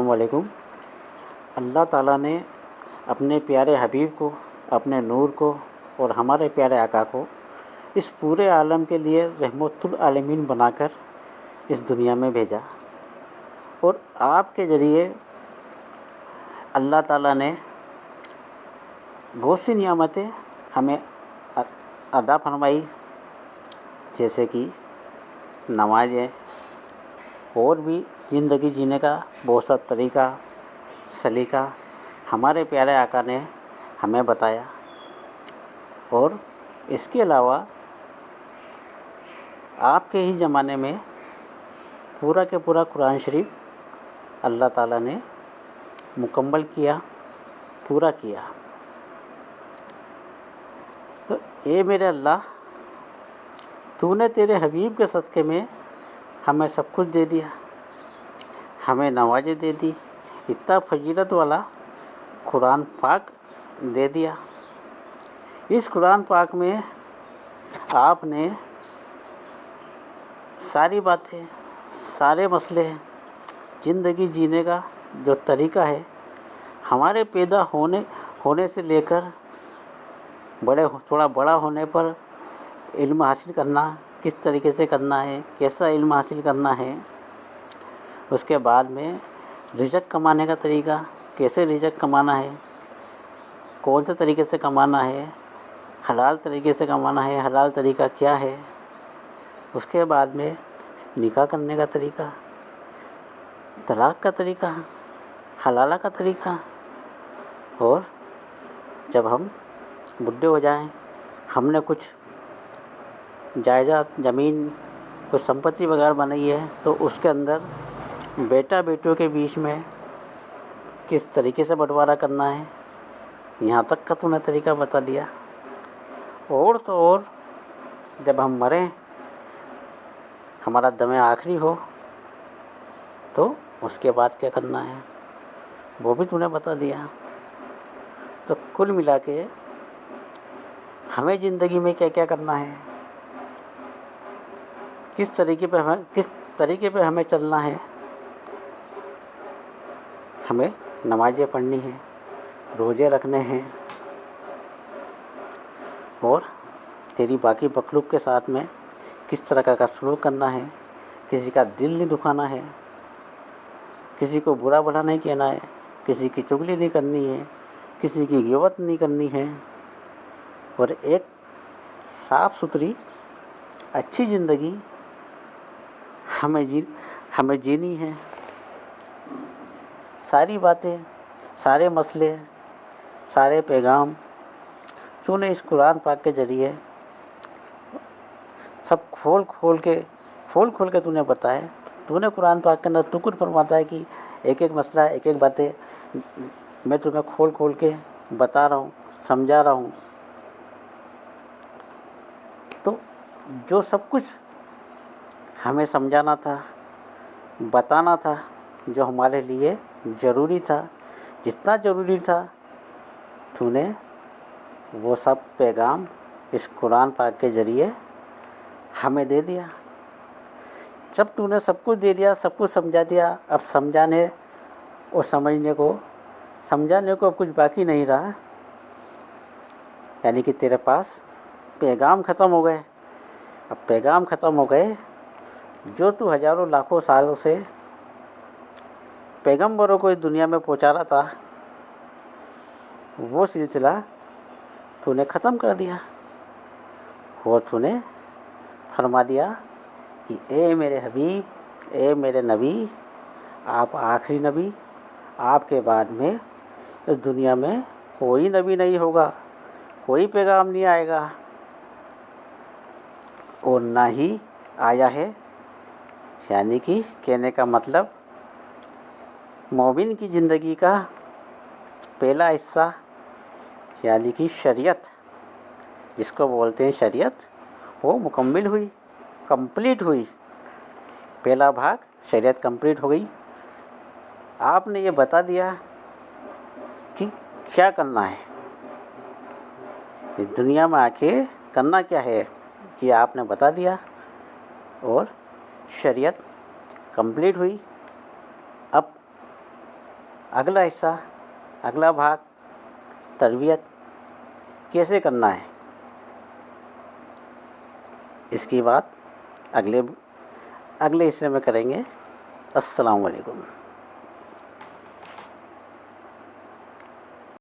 السلام علیکم۔ اللہ تعالیٰ نے اپنے پیارے حبیب کو، اپنے نور کو اور ہمارے پیارے آقا کو اس پورے عالم کے لیے رحمت العالمین بنا کر اس دنیا میں بھیجا، اور آپ کے ذریعے اللہ تعالیٰ نے بہت سی نعمتیں ہمیں عطا فرمائی، جیسے کہ نمازیں، اور بھی زندگی جینے کا بہت سا طریقہ سلیقہ ہمارے پیارے آقا نے ہمیں بتایا۔ اور اس کے علاوہ آپ کے ہی زمانے میں پورا کے پورا قرآن شریف اللہ تعالیٰ نے مکمل کیا، پورا کیا۔ تو اے میرے اللہ، تو نے تیرے حبیب کے صدقے میں ہمیں سب کچھ دے دیا، ہمیں نوازیں دے دی، اتنا فضیلت والا قرآن پاک دے دیا۔ اس قرآن پاک میں آپ نے ساری باتیں، سارے مسئلے، زندگی جینے کا جو طریقہ ہے، ہمارے پیدا ہونے سے لے کر تھوڑا بڑا ہونے پر علم حاصل کرنا کس طریقے سے کرنا ہے، کیسا علم حاصل کرنا ہے، اس کے بعد میں رزق کمانے کا طریقہ، کیسے رزق کمانا ہے، کون سے طریقے سے کمانا ہے، حلال طریقے سے کمانا ہے، حلال طریقہ کیا ہے، اس کے بعد میں نکاح کرنے کا طریقہ، طلاق کا طریقہ، حلالہ کا طریقہ، اور جب ہم بڈھے ہو جائیں، ہم نے کچھ جائیداد، زمین، کچھ سمپتی وغیرہ بنائی ہے، تو اس کے اندر بیٹا بیٹوں کے بیچ میں کس طریقے سے بٹوارا کرنا ہے، یہاں تک کا تو نے طریقہ بتا دیا۔ اور تو اور جب ہم مریں، ہمارا دم آخری ہو، تو اس کے بعد کیا کرنا ہے وہ بھی تو نے بتا دیا۔ تو کل ملا کے ہمیں زندگی میں کیا کیا کرنا ہے، کس طریقے پہ ہمیں چلنا ہے، ہمیں نمازیں پڑھنی ہیں، روزے رکھنے ہیں، اور تیری باقی مخلوق کے ساتھ میں کس طرح کا سلوک کرنا ہے، کسی کا دل نہیں دکھانا ہے، کسی کو برا بھلا نہیں کہنا ہے، کسی کی چغلی نہیں کرنی ہے، کسی کی غیبت نہیں کرنی ہے، اور ایک صاف ستھری اچھی زندگی ہمیں جینی ہے۔ ساری باتیں، سارے مسئلے، سارے پیغام تو نے اس قرآن پاک کے ذریعے سب کھول کھول کے تو نے بتایا۔ تو نے قرآن پاک کے اندر تو کچھ فرماتا ہے کہ ایک ایک مسئلہ، ایک ایک باتیں میں تمہیں کھول کے بتا رہا ہوں، سمجھا رہا ہوں۔ تو جو سب کچھ ہمیں سمجھانا تھا، بتانا تھا، جو ہمارے لیے ضروری تھا، جتنا ضروری تھا، تو نے وہ سب پیغام اس قرآن پاک کے ذریعے ہمیں دے دیا۔ جب تو نے سب کچھ دے دیا، سب کچھ سمجھا دیا، اب سمجھانے اور سمجھانے کو اب کچھ باقی نہیں رہا، یعنی کہ تیرے پاس پیغام ختم ہو گئے۔ اب پیغام ختم ہو گئے، جو تو ہزاروں لاکھوں سالوں سے پیغمبروں کو اس دنیا میں پہنچا رہا تھا، وہ سلسلہ تو نے ختم کر دیا، اور تو نے فرما دیا کہ اے میرے حبیب، اے میرے نبی، آپ آخری نبی، آپ کے بعد میں اس دنیا میں کوئی نبی نہیں ہوگا، کوئی پیغام نہیں آئے گا، اور نہ ہی آیا ہے۔ یعنی کہ کہنے کا مطلب مومن کی زندگی کا پہلا حصہ، یعنی کہ شریعت، جس کو بولتے ہیں شریعت، وہ مکمل ہوئی، کمپلیٹ ہوئی۔ پہلا بھاگ شریعت کمپلیٹ ہو گئی۔ آپ نے یہ بتا دیا کہ کیا کرنا ہے، اس دنیا میں آ کے کرنا کیا ہے، یہ آپ نے بتا دیا، اور شریعت کمپلیٹ ہوئی۔ اب اگلا حصہ، اگلا بھاگ، تربیت کیسے کرنا ہے، اس کی بات اگلے حصے میں کریں گے۔ السلام علیکم۔